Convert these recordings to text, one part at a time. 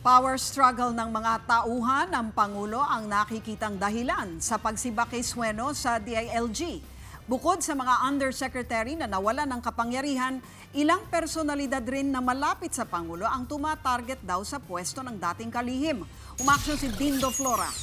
Power struggle ng mga tauhan ng Pangulo ang nakikitang dahilan sa pagsibak kay Sueno sa DILG. Bukod sa mga undersecretary na nawalan ng kapangyarihan, ilang personalidad rin na malapit sa Pangulo ang tumatarget daw sa pwesto ng dating kalihim. Umaksyon si Dindo Flora.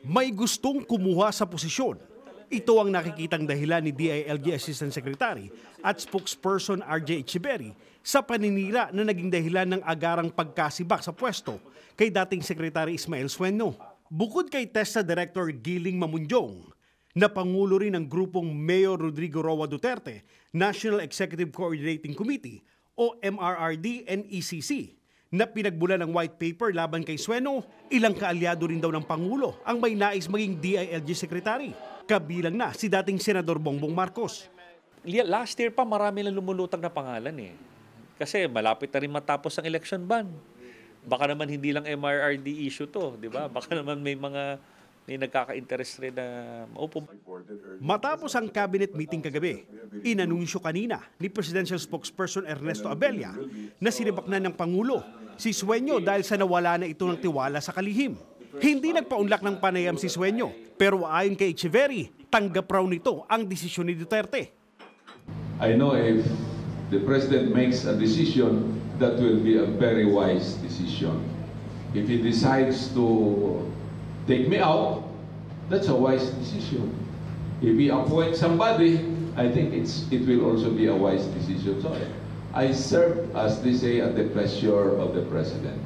May gustong kumuha sa posisyon. Ito ang nakikitang dahilan ni DILG Assistant Secretary at spokesperson RJ Echeverry sa paninira na naging dahilan ng agarang pagkasibak sa pwesto kay dating Secretary Ismael Sueno. Bukod kay TESDA Director Giling Mamunjong, na Pangulo rin ng grupong Mayor Rodrigo Roa Duterte National Executive Coordinating Committee o MRRD and ECC, na pinagbulan ng white paper laban kay Sueno, ilang kaalyado rin daw ng Pangulo ang may nais maging DILG Secretary. Kabilang na si dating Senador Bongbong Marcos. Last year pa marami lang lumulutang na pangalan eh. Kasi malapit na rin matapos ang election ban. Baka naman hindi lang MRRD issue to, di ba? Baka naman may nagkaka-interest rin na maupo. Matapos ang cabinet meeting kagabi, inanunsyo kanina ni Presidential Spokesperson Ernesto Abella na sinibak na ng Pangulo si Sueno dahil sa nawala na ito ng tiwala sa kalihim. Hindi nagpaunlak ng panayam si Sueno, pero ayon kay Echeverry, tanggap raw nito ang desisyon ni Duterte. I know if the President makes a decision, that will be a very wise decision. If he decides to take me out, that's a wise decision. If he appoints somebody, I think it will also be a wise decision. So I serve, as they say, at the pleasure of the President.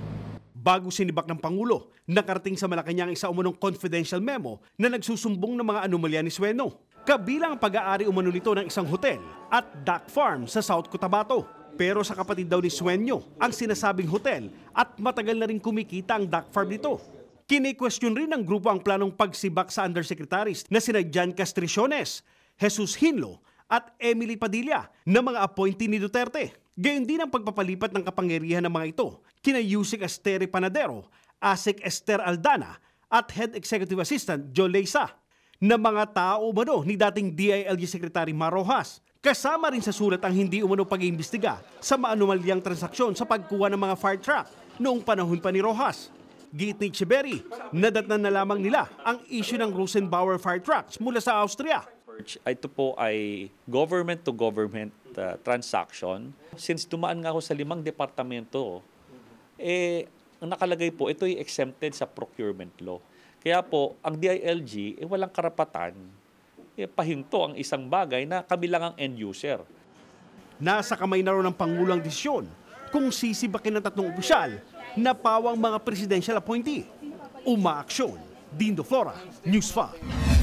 Bago sinibak ng Pangulo, nakarating sa Malacanang isa umunong confidential memo na nagsusumbong ng mga anomalya ni Sueno. Kabilang ang pag-aari umano nito ng isang hotel at duck farm sa South Cotabato. Pero sa kapatid daw ni Sueno ang sinasabing hotel at matagal na rin kumikita ang duck farm nito. Kini-question rin ng grupo ang planong pagsibak sa undersecretaries na sina Jan Castriciones, Jesus Hinlo at Emily Padilla na mga appointee ni Duterte. Gayon din ang pagpapalipat ng kapangyarihan ng mga ito kina Yusek Asteri Panadero, Asek Esther Aldana at Head Executive Assistant Joe Leysa na mga tao umano ni dating DILG Secretary Mar Rojas. Kasama rin sa sulat ang hindi umano pag-iimbestiga sa maanumalyang transaksyon sa pagkuha ng mga fire truck noong panahon pa ni Rojas. Giit ni Echeverry, nadatnan na lamang nila ang issue ng Rosenbauer fire trucks mula sa Austria. Ito po ay government-to-government transaction. Since dumaan nga ako sa 5 departamento, ang nakalagay po, ito ay exempted sa procurement law. Kaya po, ang DILG, walang karapatan, pahinto ang isang bagay na kabilang ang end user. Nasa kamay na rin ng Pangulo ang desisyon kung sisibakin ng 3 opisyal na pawang mga presidential appointee. Umaaksyon. Dindo Flora, News 5.